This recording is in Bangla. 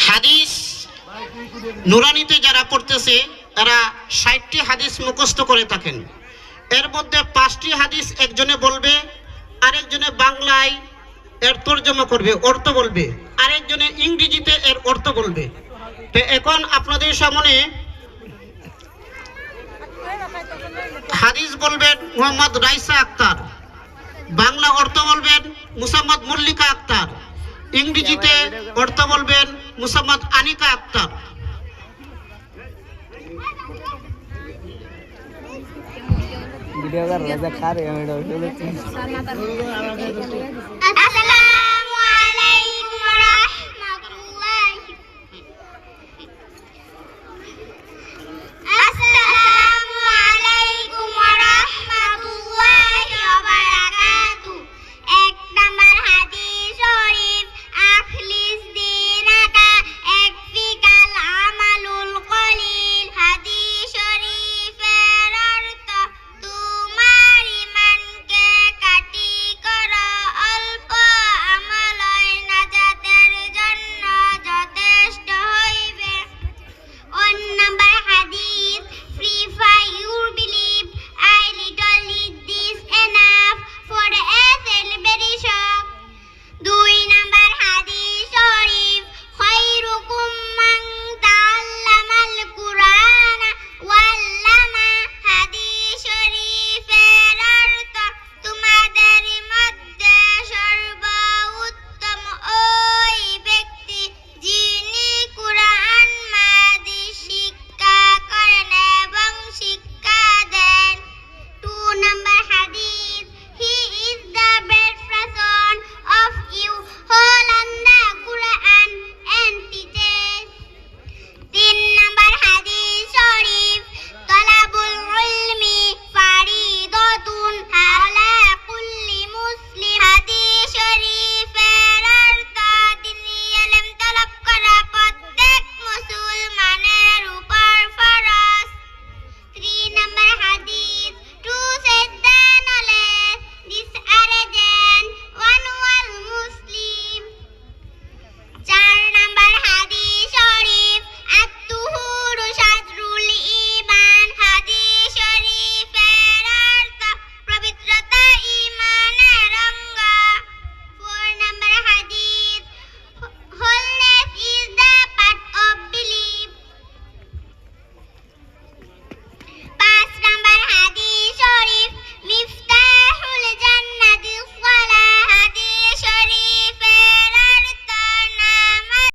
হাদিস নুরানিতে যারা পড়তেছে তারা ৬০টি হাদিস মুখস্থ করে থাকেন। এর মধ্যে ৫টি হাদিস একজনে বলবে, আরেকজনে বাংলায় এর তর্জমা করবে, অর্থ বলবে, আরেকজনে ইংরেজিতে এর অর্থ বলবে। তো এখন আপনাদের সামনে হাদিস বলবেন মোহাম্মদ রাইসা আক্তার, বাংলা অর্থ বলবেন মুসাম্মদ মল্লিকা আক্তার, ইংরেজিতে অর্থ বলবেন মুসাম্মদ আনিকা আক্তার। ভিডিও कर रहा है खा रहे हैं वीडियो